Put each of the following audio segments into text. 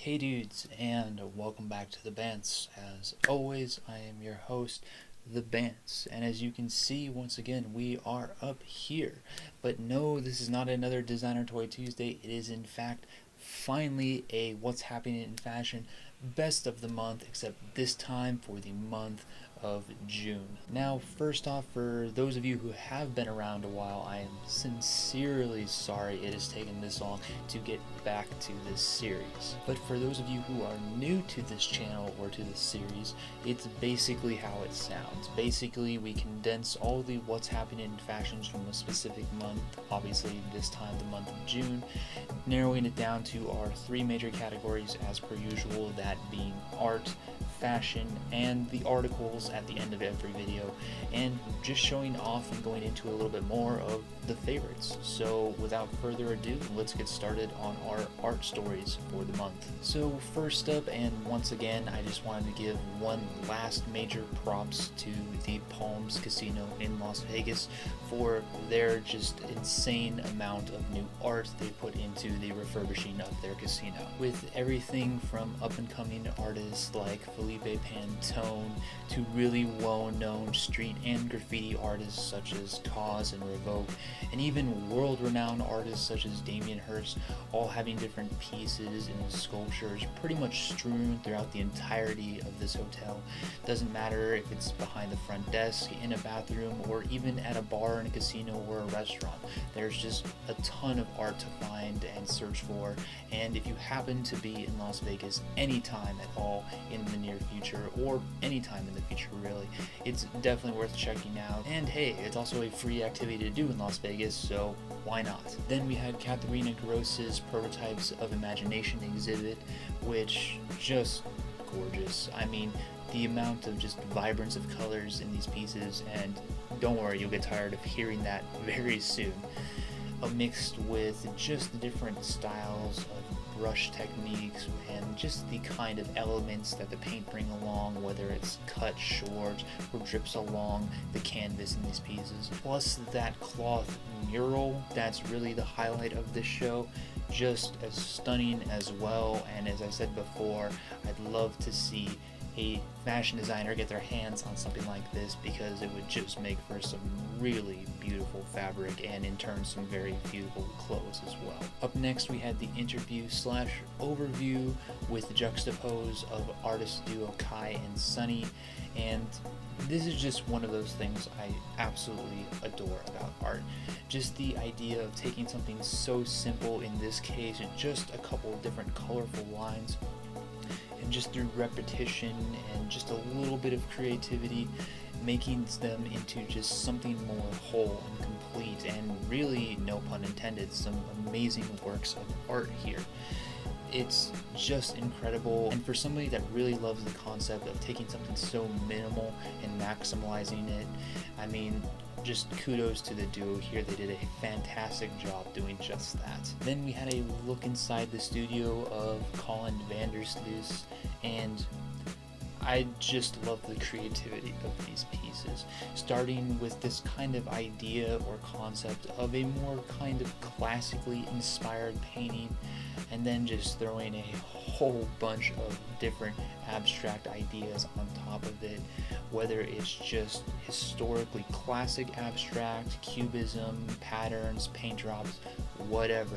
Hey dudes, and welcome back to the Bantz. As always, I am your host, the Bantz, and as you can see, once again, we are up here. But no, this is not another Designer Toy Tuesday. It is, in fact, finally a What's Happening in Fashion best of the month, except this time for the month of June. Now, first off, for those of you who have been around a while, I am sincerely sorry it has taken this long to get back to this series. But for those of you who are new to this channel or to this series, it's basically how it sounds. Basically, we condense all the what's happening in fashions from a specific month, obviously this time the month of June, narrowing it down to our three major categories as per usual, that being art, fashion, and the articles at the end of every video, and just showing off and going into a little bit more of the favorites. So without further ado, let's get started on our art stories for the month. So first up, and once again, I just wanted to give one last major props to the Palms Casino in Las Vegas for their just insane amount of new art they put into the refurbishing of their casino. With everything from up-and-coming artists like Felipe Pantone to really well-known street and graffiti artists such as Kaws and Revoke, and even world-renowned artists such as Damien Hirst, all having different pieces and sculptures pretty much strewn throughout the entirety of this hotel. Doesn't matter if it's behind the front desk, in a bathroom, or even at a bar in a casino or a restaurant. There's just a ton of art to find and search for, and if you happen to be in Las Vegas anytime at all in the near future, or anytime in the future really, it's definitely worth checking out. And hey, it's also a free activity to do in Las Vegas, so why not? Then we had Katharina Grosse's Prototypes of Imagination exhibit, which just gorgeous. I mean, the amount of just vibrance of colors in these pieces, and don't worry, you'll get tired of hearing that very soon. Mixed with just the different styles of brush techniques and just the kind of elements that the paint bring along, whether it's cut short or drips along the canvas in these pieces. Plus that cloth mural, that's really the highlight of this show, just as stunning as well. And as I said before, I'd love to see a fashion designer get their hands on something like this, because it would just make for some really beautiful fabric and in turn some very beautiful clothes as well. Up next we had the interview slash overview with the juxtapose of artist duo Kai and Sunny, and this is just one of those things I absolutely adore about art. Just the idea of taking something so simple, in this case just a couple of different colorful lines, and just through repetition and just a little bit of creativity, making them into just something more whole and complete, and really, no pun intended, some amazing works of art here. It's just incredible, and for somebody that really loves the concept of taking something so minimal and maximizing it, I mean, just kudos to the duo here. They did a fantastic job doing just that. Then we had a look inside the studio of Collin Van Der Sluijs, and I just love the creativity of these pieces, starting with this kind of idea or concept of a more kind of classically inspired painting, and then just throwing a whole bunch of different abstract ideas on top of it, whether it's just historically classic abstract, cubism, patterns, paint drops, whatever.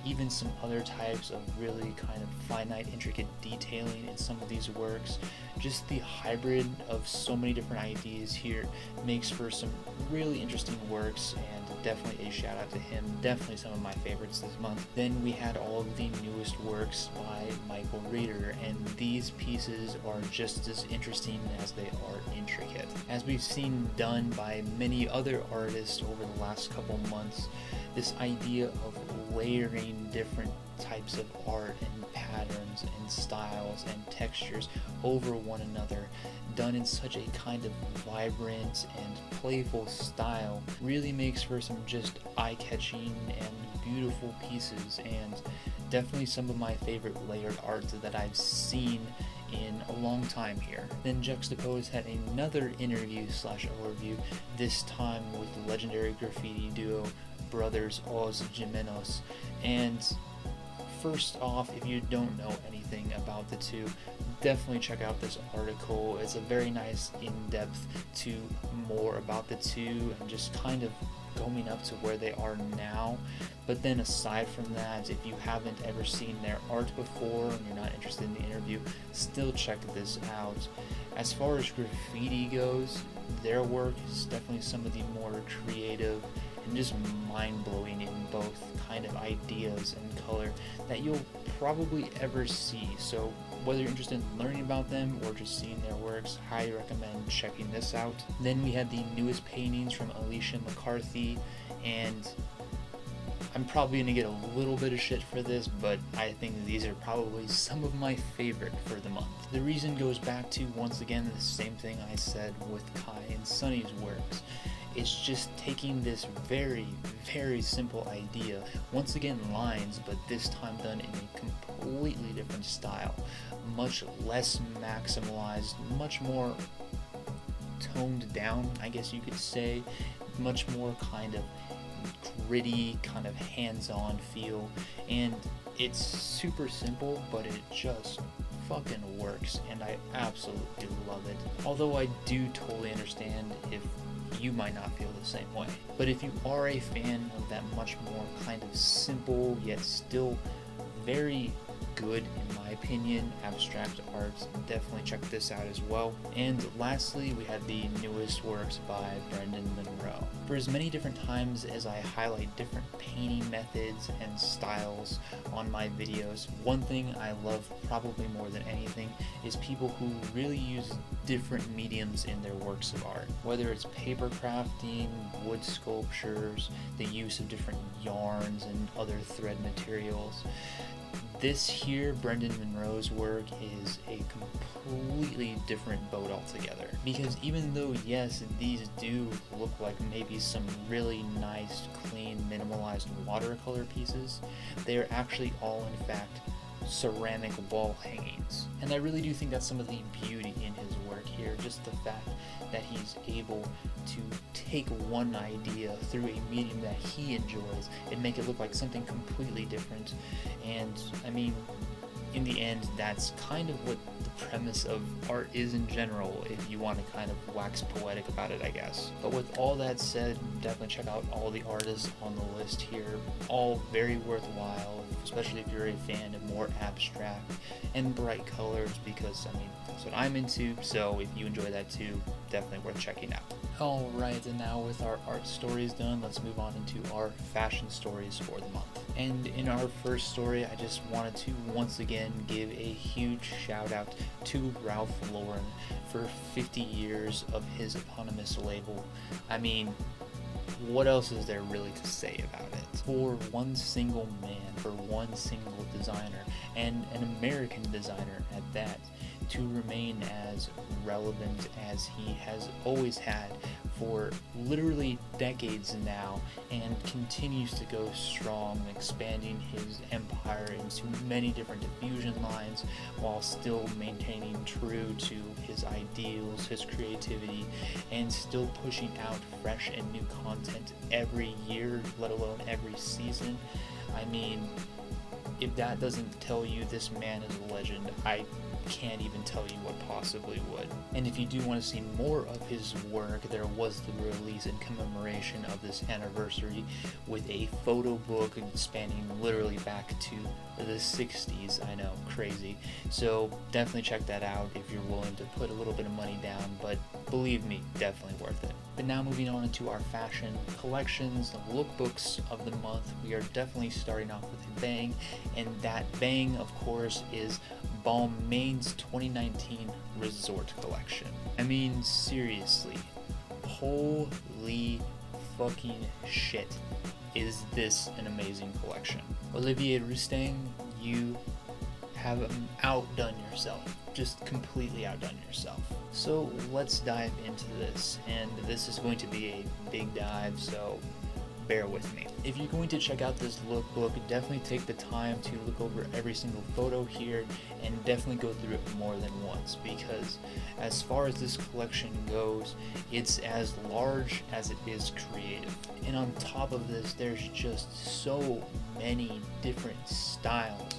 Even some other types of really kind of finite, intricate detailing in some of these works. Just the hybrid of so many different ideas here makes for some really interesting works, and definitely a shout out to him. Definitely some of my favorites this month. Then we had all of the newest works by Michael Reeder, and these pieces are just as interesting as they are intricate. As we've seen done by many other artists over the last couple months, this idea of layering different types of art and patterns and styles and textures over one another, done in such a kind of vibrant and playful style, really makes for some just eye-catching and beautiful pieces, and definitely some of my favorite layered art that I've seen in a long time here. Then Juxtapose had another interview slash overview, this time with the legendary graffiti duo brothers Gemenos, and first off, if you don't know anything about the two, definitely check out this article. It's a very nice in-depth to more about the two and just kind of going up to where they are now. But then aside from that, if you haven't ever seen their art before and you're not interested in the interview, still check this out. As far as graffiti goes, their work is definitely some of the more creative and just mind-blowing in both kind of ideas and color that you'll probably ever see. So whether you're interested in learning about them or just seeing their works, highly recommend checking this out. Then we had the newest paintings from Alicia McCarthy, and I'm probably going to get a little bit of shit for this, but I think these are probably some of my favorite for the month. The reason goes back to, once again, the same thing I said with Kai and Sunny's works. It's just taking this very, very simple idea, once again lines, but this time done in a completely different style, much less maximalized, much more toned down, I guess you could say, much more kind of gritty, kind of hands-on feel, and it's super simple, but it just fucking works, and I absolutely love it. Although I do totally understand if you might not feel the same way. But if you are a fan of that much more kind of simple yet still very good, in my opinion, abstract art, definitely check this out as well. And lastly, we had the newest works by Brendan Monroe. For as many different times as I highlight different painting methods and styles on my videos, one thing I love probably more than anything is people who really use different mediums in their works of art. Whether it's paper crafting, wood sculptures, the use of different yarns and other thread materials. This here, Brendan Monroe's work, is a completely different boat altogether. Because even though, yes, these do look like maybe some really nice, clean, minimalized watercolor pieces, they are actually all, in fact, ceramic wall hangings. And I really do think that's some of the beauty in his work here, just the fact that he's able to take one idea through a medium that he enjoys and make it look like something completely different. And I mean, in the end, that's kind of what the premise of art is in general, if you want to kind of wax poetic about it, I guess. But with all that said, definitely check out all the artists on the list here. All very worthwhile, especially if you're a fan of more abstract and bright colors, because, I mean, that's what I'm into, so if you enjoy that too, definitely worth checking out. Alright, and now with our art stories done, let's move on into our fashion stories for the month. And in our first story, I just wanted to once again give a huge shout out to Ralph Lauren for 50 years of his eponymous label. I mean, what else is there really to say about it? For one single man, for one single designer, and an American designer at that, to remain as relevant as he has always had for literally decades now, and continues to go strong, expanding his empire into many different diffusion lines while still maintaining true to his ideals, his creativity, and still pushing out fresh and new content every year, let alone every season. I mean, if that doesn't tell you this man is a legend, I can't even tell you what possibly would. And if you do want to see more of his work, there was the release in commemoration of this anniversary with a photo book spanning literally back to the 60s. I know, crazy. So definitely check that out if you're willing to put a little bit of money down, but believe me, definitely worth it. But now moving on into our fashion collections, the lookbooks of the month, we are definitely starting off with a bang, and that bang, of course, is Balmain's 2019 Resort Collection. I mean, seriously, holy fucking shit, is this an amazing collection. Olivier Rousteing, you have outdone yourself, just completely outdone yourself. So let's dive into this, and this is going to be a big dive, so bear with me. If you're going to check out this lookbook, definitely take the time to look over every single photo here and definitely go through it more than once, because as far as this collection goes, it's as large as it is creative. And on top of this, there's just so many different styles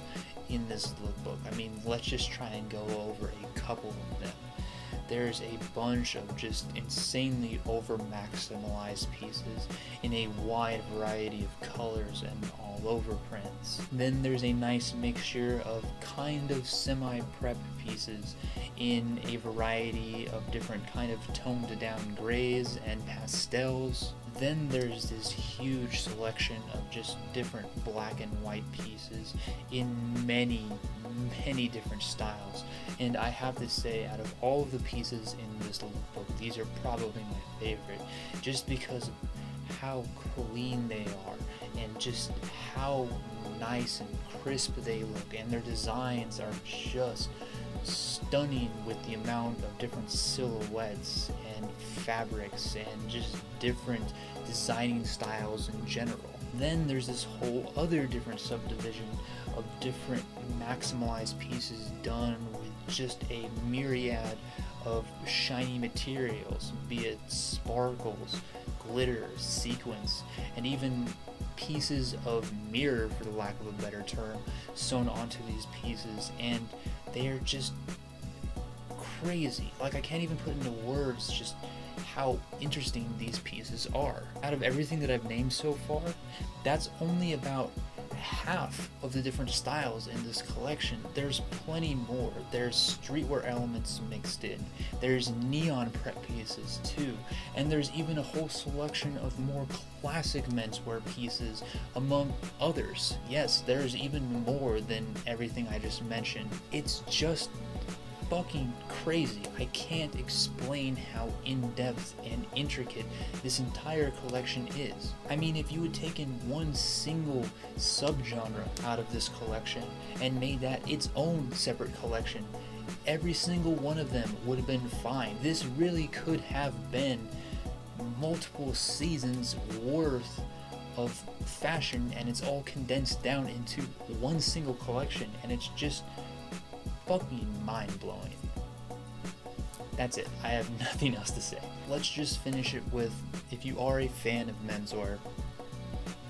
in this lookbook. I mean, let's just try and go over a couple of them. There's a bunch of just insanely over maximalized pieces in a wide variety of colors and all over prints. Then there's a nice mixture of kind of semi-prep pieces in a variety of different kind of toned down grays and pastels. Then there's this huge selection of just different black and white pieces in many different styles, and I have to say, out of all of the pieces in this lookbook, these are probably my favorite, just because of how clean they are and just how nice and crisp they look, and their designs are just stunning with the amount of different silhouettes and fabrics and just different designing styles in general. Then there's this whole other different subdivision of different maximalized pieces done with just a myriad of shiny materials, be it sparkles, glitter, sequins, and even pieces of mirror, for the lack of a better term, sewn onto these pieces, and they are just crazy. Like, I can't even put into words just how interesting these pieces are. Out of everything that I've named so far, that's only about half of the different styles in this collection. There's plenty more. There's streetwear elements mixed in. There's neon prep pieces too. And there's even a whole selection of more classic menswear pieces among others. Yes, there's even more than everything I just mentioned. It's just fucking crazy. I can't explain how in-depth and intricate this entire collection is. I mean, if you had taken one single subgenre out of this collection and made that its own separate collection, every single one of them would have been fine. This really could have been multiple seasons worth of fashion, and it's all condensed down into one single collection, and it's just fucking mind-blowing. That's it. I have nothing else to say. Let's just finish it with, if you are a fan of menswear,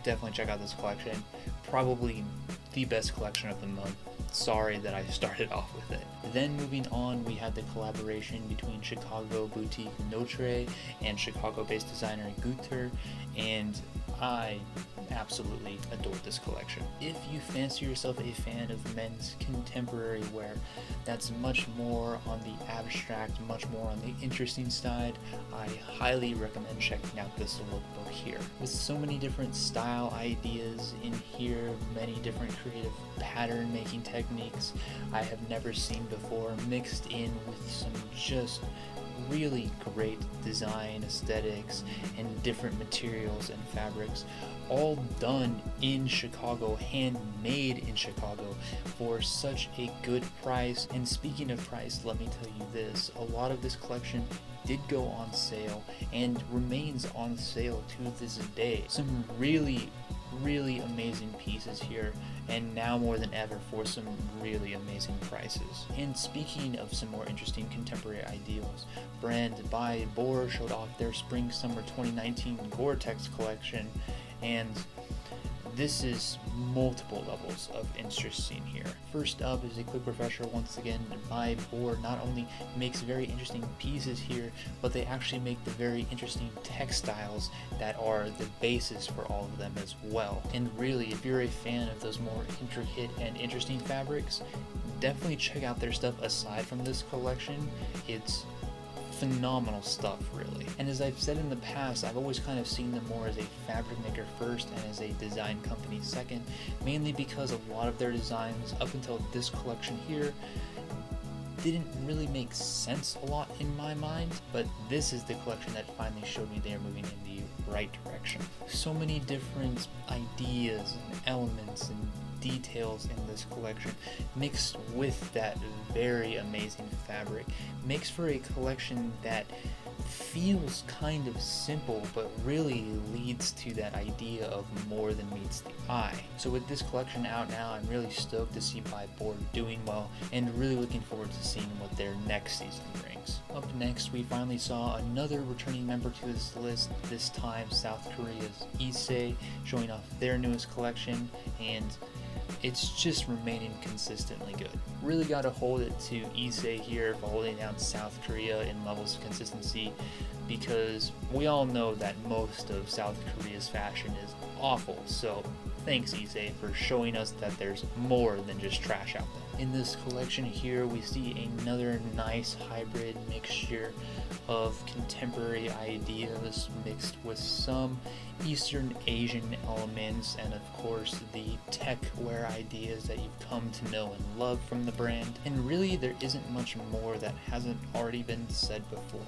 definitely check out this collection. Probably the best collection of the month. Sorry that I started off with it. Then moving on, we had the collaboration between Chicago boutique Notre and Chicago-based designer Gutter, and I absolutely adored this collection. If you fancy yourself a fan of men's contemporary wear that's much more on the abstract, much more on the interesting side, I highly recommend checking out this lookbook here. With so many different style ideas in here, many different creative pattern making techniques I have never seen before, mixed in with some just really great design aesthetics and different materials and fabrics, all done in Chicago, handmade in Chicago for such a good price. And speaking of price, let me tell you this, a lot of this collection did go on sale and remains on sale to this day. Some really amazing pieces here, and now more than ever for some really amazing prices. And speaking of some more interesting contemporary ideals, brand ByBorre showed off their spring-summer 2019 Gore-Tex collection, and this is multiple levels of interesting here. First up is a quick refresher once again. ByBorre not only makes very interesting pieces here, but they actually make the very interesting textiles that are the basis for all of them as well. And really, if you're a fan of those more intricate and interesting fabrics, definitely check out their stuff aside from this collection. It's phenomenal stuff, really. And as I've said in the past, I've always kind of seen them more as a fabric maker first and as a design company second, mainly because a lot of their designs up until this collection here didn't really make sense a lot in my mind, but this is the collection that finally showed me they are moving in the right direction. So many different ideas and elements and details in this collection, mixed with that very amazing fabric, makes for a collection that feels kind of simple, but really leads to that idea of more than meets the eye. So with this collection out now, I'm really stoked to see ByBorre doing well, and really looking forward to seeing what their next season brings. Up next, we finally saw another returning member to this list, this time South Korea's Iise, showing off their newest collection, and it's just remaining consistently good. Really got to hold it to Iise here for holding down South Korea in levels of consistency, because we all know that most of South Korea's fashion is awful, so thanks Iise for showing us that there's more than just trash out there. In this collection here, we see another nice hybrid mixture of contemporary ideas mixed with some Eastern Asian elements, and of course the tech wear ideas that you've come to know and love from the brand. And really there isn't much more that hasn't already been said before.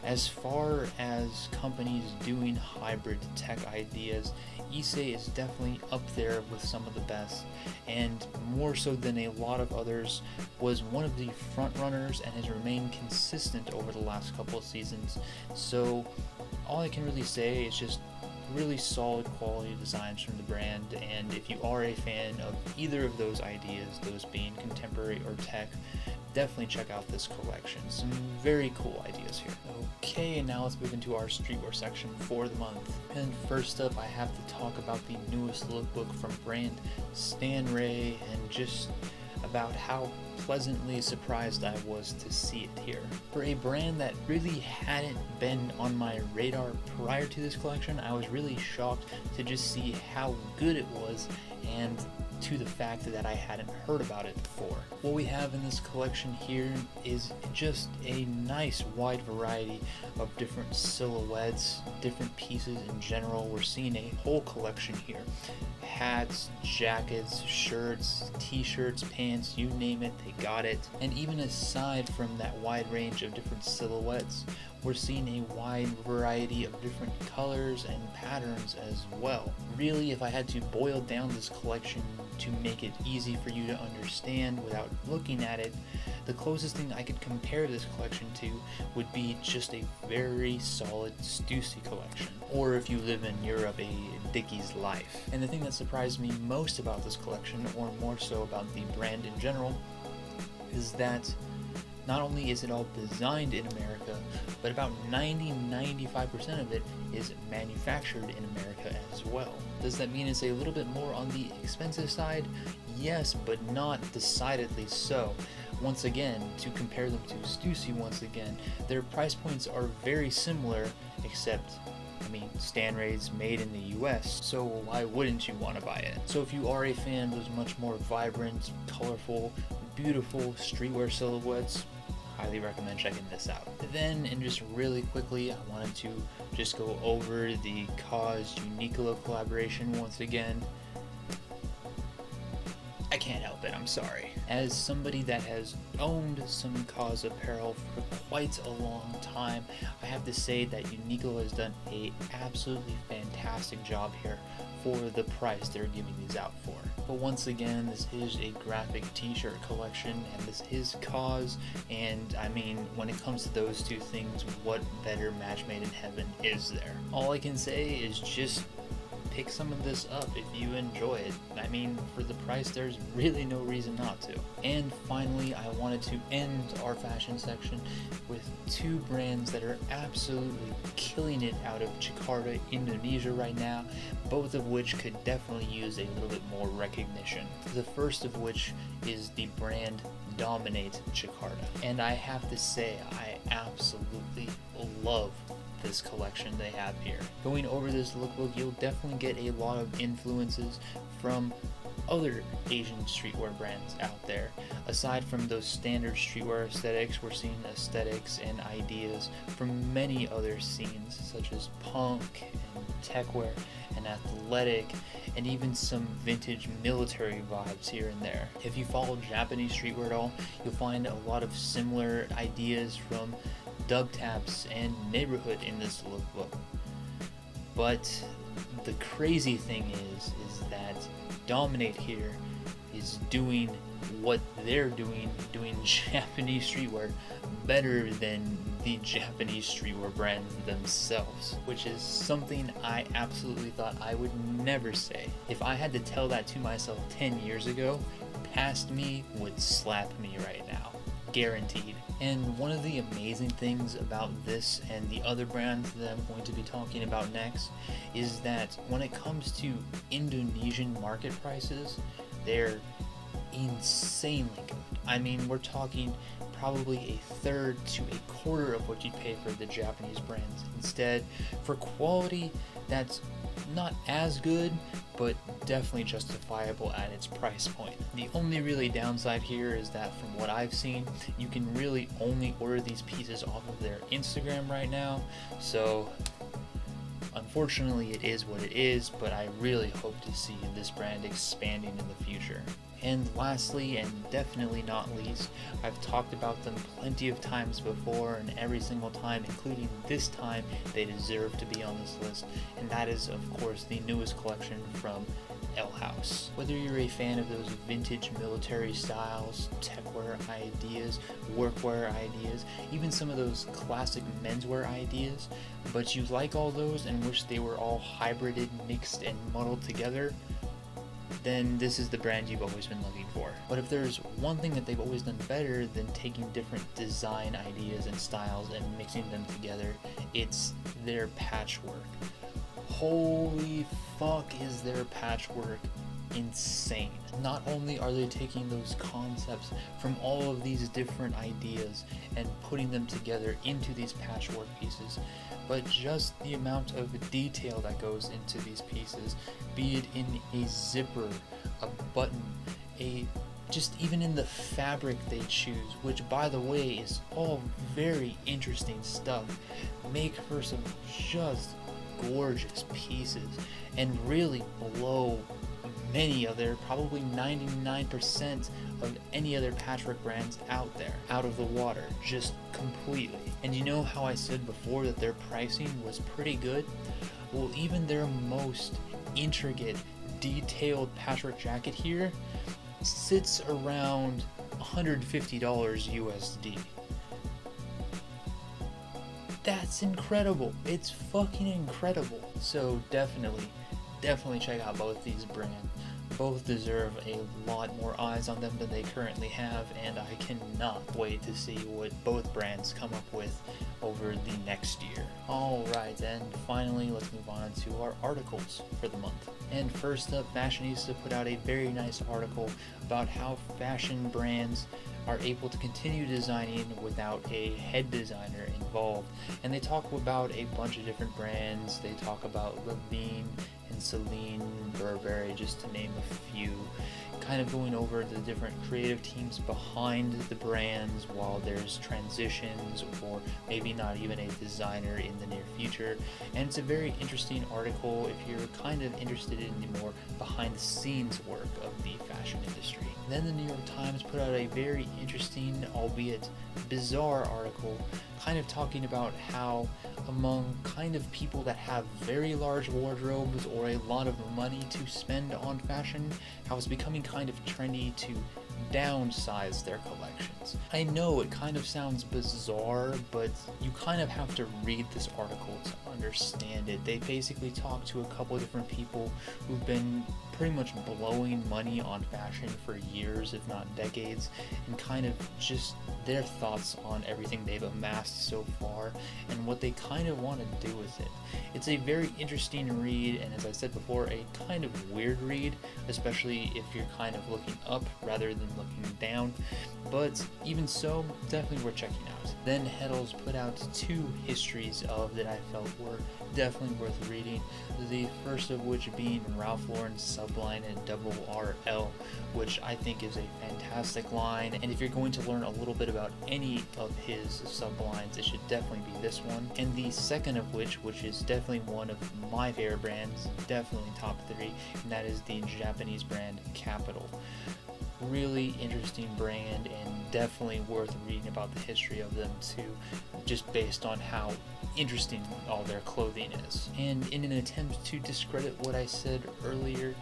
As far as companies doing hybrid tech ideas, Iise is definitely up there with some of the best, and more so than a lot of others, was one of the front runners and has remained consistent over the last couple of seasons. So all I can really say is just really solid quality designs from the brand, and if you are a fan of either of those ideas, those being contemporary or tech, definitely check out this collection. Some very cool ideas here. Okay, and now let's move into our streetwear section for the month. And first up, I have to talk about the newest lookbook from brand Stan Ray, and just about how pleasantly surprised I was to see it here. For a brand that really hadn't been on my radar prior to this collection, I was really shocked to just see how good it was, and to the fact that I hadn't heard about it before. What we have in this collection here is just a nice wide variety of different silhouettes, different pieces in general. We're seeing a whole collection here. Hats, jackets, shirts, t-shirts, pants, you name it, they got it. And even aside from that wide range of different silhouettes, we're seeing a wide variety of different colors and patterns as well. Really, if I had to boil down this collection to make it easy for you to understand without looking at it, the closest thing I could compare this collection to would be just a very solid Stussy collection, or if you live in Europe, a Dickies Life. And the thing that surprised me most about this collection, or more so about the brand in general, is that not only is it all designed in America, but about 90-95% of it is manufactured in America as well. Does that mean it's a little bit more on the expensive side? Yes, but not decidedly so. Once again, to compare them to Stussy once again, their price points are very similar, except Stan Ray's made in the US, so why wouldn't you want to buy it? So if you are a fan of those much more vibrant, colorful, beautiful streetwear silhouettes, highly recommend checking this out. Then, and just really quickly, I wanted to just go over the Kaws Uniqlo collaboration once again. I can't help it, I'm sorry. As somebody that has owned some Kaws apparel for quite a long time, I have to say that Uniqlo has done a absolutely fantastic job here for the price they're giving these out for. But once again, this is a graphic t-shirt collection, and this is Kaws, and when it comes to those two things, what better match made in heaven is there? All I can say is just pick some of this up if you enjoy it. For the price, there's really no reason not to. And finally, I wanted to end our fashion section with two brands that are absolutely killing it out of Jakarta, Indonesia right now, both of which could definitely use a little bit more recognition. The first of which is the brand Dominate Jakarta. And I have to say, I absolutely love this collection they have here. Going over this lookbook, you'll definitely get a lot of influences from other Asian streetwear brands out there. Aside from those standard streetwear aesthetics, we're seeing aesthetics and ideas from many other scenes, such as punk and techwear and athletic, and even some vintage military vibes here and there. If you follow Japanese streetwear at all, you'll find a lot of similar ideas from dub taps and neighborhood in this lookbook. But the crazy thing is that Dominate here is doing what they're doing Japanese streetwear better than the Japanese streetwear brands themselves, which is something I absolutely thought I would never say. If I had to tell that to myself 10 years ago, past me would slap me right now. Guaranteed. And one of the amazing things about this and the other brands that I'm going to be talking about next is that when it comes to Indonesian market prices, they're insanely good. I mean, we're talking probably a third to a quarter of what you'd pay for the Japanese brands. Instead, for quality that's not as good, but definitely justifiable at its price point. The only really downside here is that from what I've seen, you can really only order these pieces off of their Instagram right now, so unfortunately it is what it is, but I really hope to see this brand expanding in the future. And lastly, and definitely not least, I've talked about them plenty of times before, and every single time, including this time, they deserve to be on this list, and that is, of course, the newest collection from Elhaus. Whether you're a fan of those vintage military styles, techwear ideas, workwear ideas, even some of those classic menswear ideas, but you like all those and wish they were all hybrided, mixed, and muddled together, then this is the brand you've always been looking for. But if there's one thing that they've always done better than taking different design ideas and styles and mixing them together, it's their patchwork. Holy fuck, is their patchwork insane. Not only are they taking those concepts from all of these different ideas and putting them together into these patchwork pieces, but just the amount of detail that goes into these pieces, be it in a zipper, a button, just even in the fabric they choose, which by the way is all very interesting stuff, make for some just gorgeous pieces and really blow many other, probably 99% of any other patchwork brands out there out of the water, just completely. And you know how I said before that their pricing was pretty good? Well, even their most intricate, detailed patchwork jacket here sits around $150 USD. That's incredible. It's fucking incredible. So definitely check out both these brands. Both deserve a lot more eyes on them than they currently have, and I cannot wait to see what both brands come up with over the next year. Alright, and finally let's move on to our articles for the month. And first up, Fashionista put out a very nice article about how fashion brands are able to continue designing without a head designer involved. And they talk about a bunch of different brands. They talk about Levine and Celine, Burberry, just to name a few, kind of going over the different creative teams behind the brands while there's transitions or maybe not even a designer in the near future. And it's a very interesting article if you're kind of interested in the more behind the scenes work of the fashion industry. Then the New York Times put out a very interesting, albeit bizarre article, kind of talking about how among kind of people that have very large wardrobes or a lot of money to spend on fashion, how it's becoming kind of trendy to downsize their collections. I know it kind of sounds bizarre, but you kind of have to read this article to understand it. They basically talk to a couple of different people who've been pretty much blowing money on fashion for years, if not decades, and kind of just their thoughts on everything they've amassed so far and what they kind of want to do with it. It's a very interesting read, and as I said before, a kind of weird read, especially if you're kind of looking up rather than looking down, but even so, definitely worth checking out. Then Heddles put out two histories of that I felt were definitely worth reading, the first of which being Ralph Lauren's subline at RRL, which I think is a fantastic line, and if you're going to learn a little bit about any of his sublines, it should definitely be this one. And the second of which is definitely one of my favorite brands, definitely top 3, and that is the Japanese brand Capital. Really interesting brand and definitely worth reading about the history of them too, just based on how interesting all their clothing is. And in an attempt to discredit what I said earlier,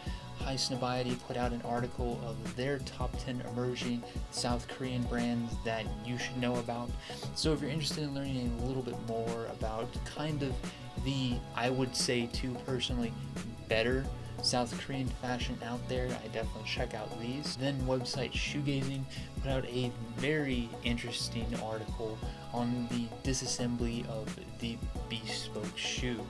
Highsnobiety put out an article of their top 10 emerging South Korean brands that you should know about. So if you're interested in learning a little bit more about kind of the, I would say too personally, better South Korean fashion out there, I definitely check out these. Then website Shoegazing put out a very interesting article on the disassembly of the bespoke shoe.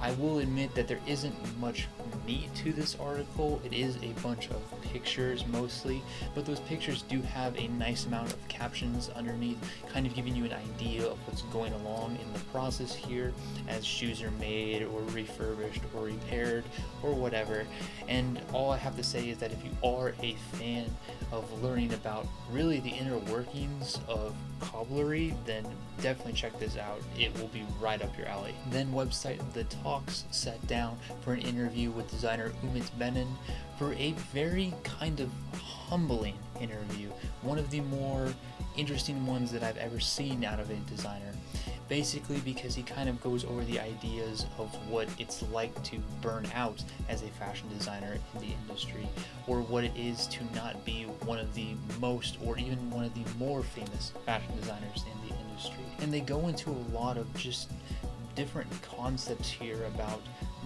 I will admit that there isn't much meat to this article. It is a bunch of pictures mostly, but those pictures do have a nice amount of captions underneath, kind of giving you an idea of what's going along in the process here as shoes are made or refurbished or repaired or whatever. And all I have to say is that if you are a fan of learning about really the inner workings of cobblery, then definitely check this out. It will be right up your alley. Then website The Talks sat down for an interview with designer Umit Benin for a very kind of humbling interview, one of the more interesting ones that I've ever seen out of a designer. Basically because he kind of goes over the ideas of what it's like to burn out as a fashion designer in the industry, or what it is to not be one of the most or even one of the more famous fashion designers in the industry. And they go into a lot of just different concepts here about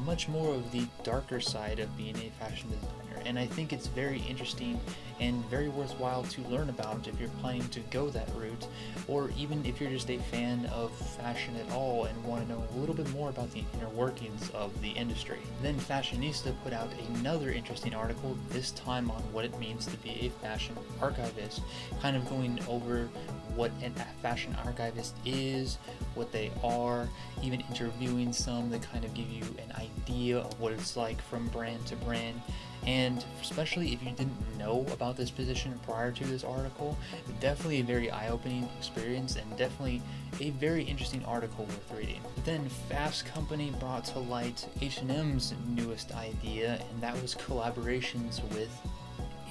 much more of the darker side of being a fashion designer, and I think it's very interesting and very worthwhile to learn about if you're planning to go that route, or even if you're just a fan of fashion at all and want to know a little bit more about the inner workings of the industry. Then Fashionista put out another interesting article, this time on what it means to be a fashion archivist, kind of going over what a fashion archivist is, what they are, even interviewing some that kind of give you an idea of what it's like from brand to brand. And especially if you didn't know about this position prior to this article, definitely a very eye-opening experience and definitely a very interesting article worth reading. Then Fast Company brought to light H&M's newest idea, and that was collaborations with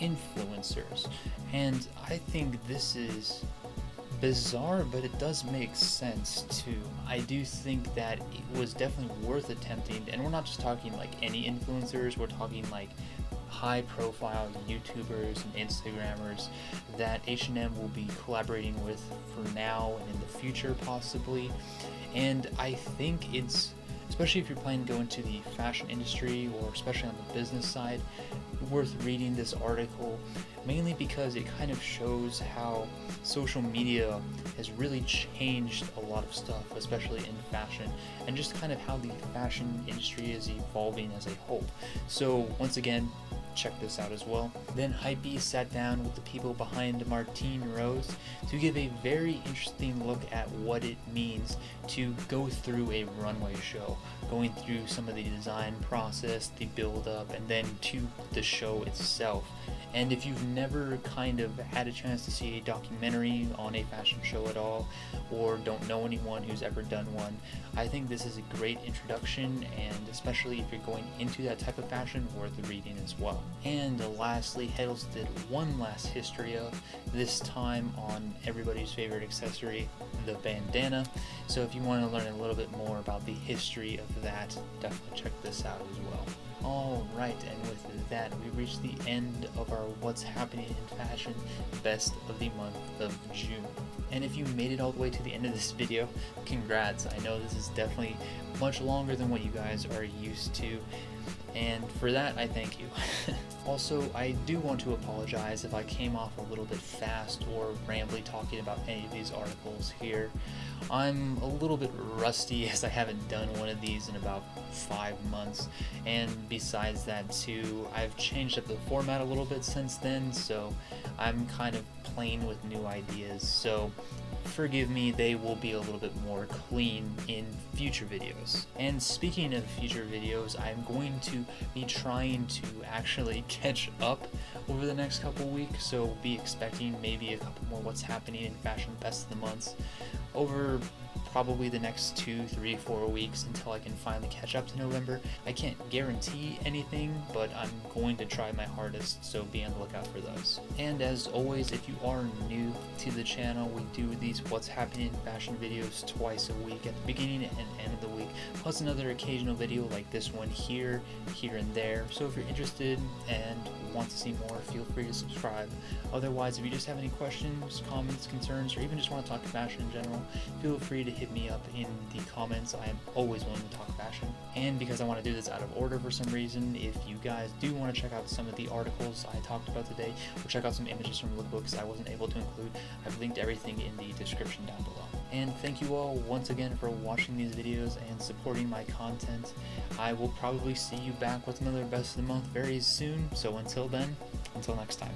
influencers. And I think this is bizarre, but it does make sense too. I do think that it was definitely worth attempting, and we're not just talking like any influencers, we're talking like high profile YouTubers and Instagrammers that H&M will be collaborating with for now and in the future possibly. And I think it's, especially if you're planning to go into the fashion industry or especially on the business side, worth reading this article, mainly because it kind of shows how social media has really changed a lot of stuff, especially in fashion, and just kind of how the fashion industry is evolving as a whole. So once again, check this out as well. Then Hypebeast sat down with the people behind Martine Rose to give a very interesting look at what it means to go through a runway show, going through some of the design process, the build up, and then to the show itself. And if you've never kind of had a chance to see a documentary on a fashion show at all, or don't know anyone who's ever done one, I think this is a great introduction, and especially if you're going into that type of fashion, worth reading as well. And lastly, Hedels did one last history of, this time on everybody's favorite accessory, the bandana. So if you want to learn a little bit more about the history of that, definitely check this out as well. Alright, and with that, we reached the end of our What's Happening in Fashion Best of the month of June. And if you made it all the way to the end of this video, congrats. I know this is definitely much longer than what you guys are used to, and for that, I thank you. Also, I do want to apologize if I came off a little bit fast or rambly talking about any of these articles here. I'm a little bit rusty as I haven't done one of these in about 5 months, and besides that too, I've changed up the format a little bit since then, so I'm kind of playing with new ideas, so forgive me, they will be a little bit more clean in future videos. And speaking of future videos, I'm going to be trying to actually catch up over the next couple weeks, so be expecting maybe a couple more What's Happening in Fashion Best of the Months over probably the next 2, 3, 4 weeks until I can finally catch up to November. I can't guarantee anything, but I'm going to try my hardest, so be on the lookout for those. And as always, if you are new to the channel, we do these What's Happening in Fashion videos twice a week, at the beginning and end of the week, plus another occasional video like this one here and there. So if you're interested and want to see more, feel free to subscribe. Otherwise, if you just have any questions, comments, concerns, or even just want to talk fashion in general, feel free to hit me up in the comments. I am always willing to talk fashion. And because I want to do this out of order for some reason, if you guys do want to check out some of the articles I talked about today, or check out some images from lookbooks I wasn't able to include, I've linked everything in the description down below. And thank you all once again for watching these videos and supporting my content. I will probably see you back with another Best of the Month very soon, so until then, until next time.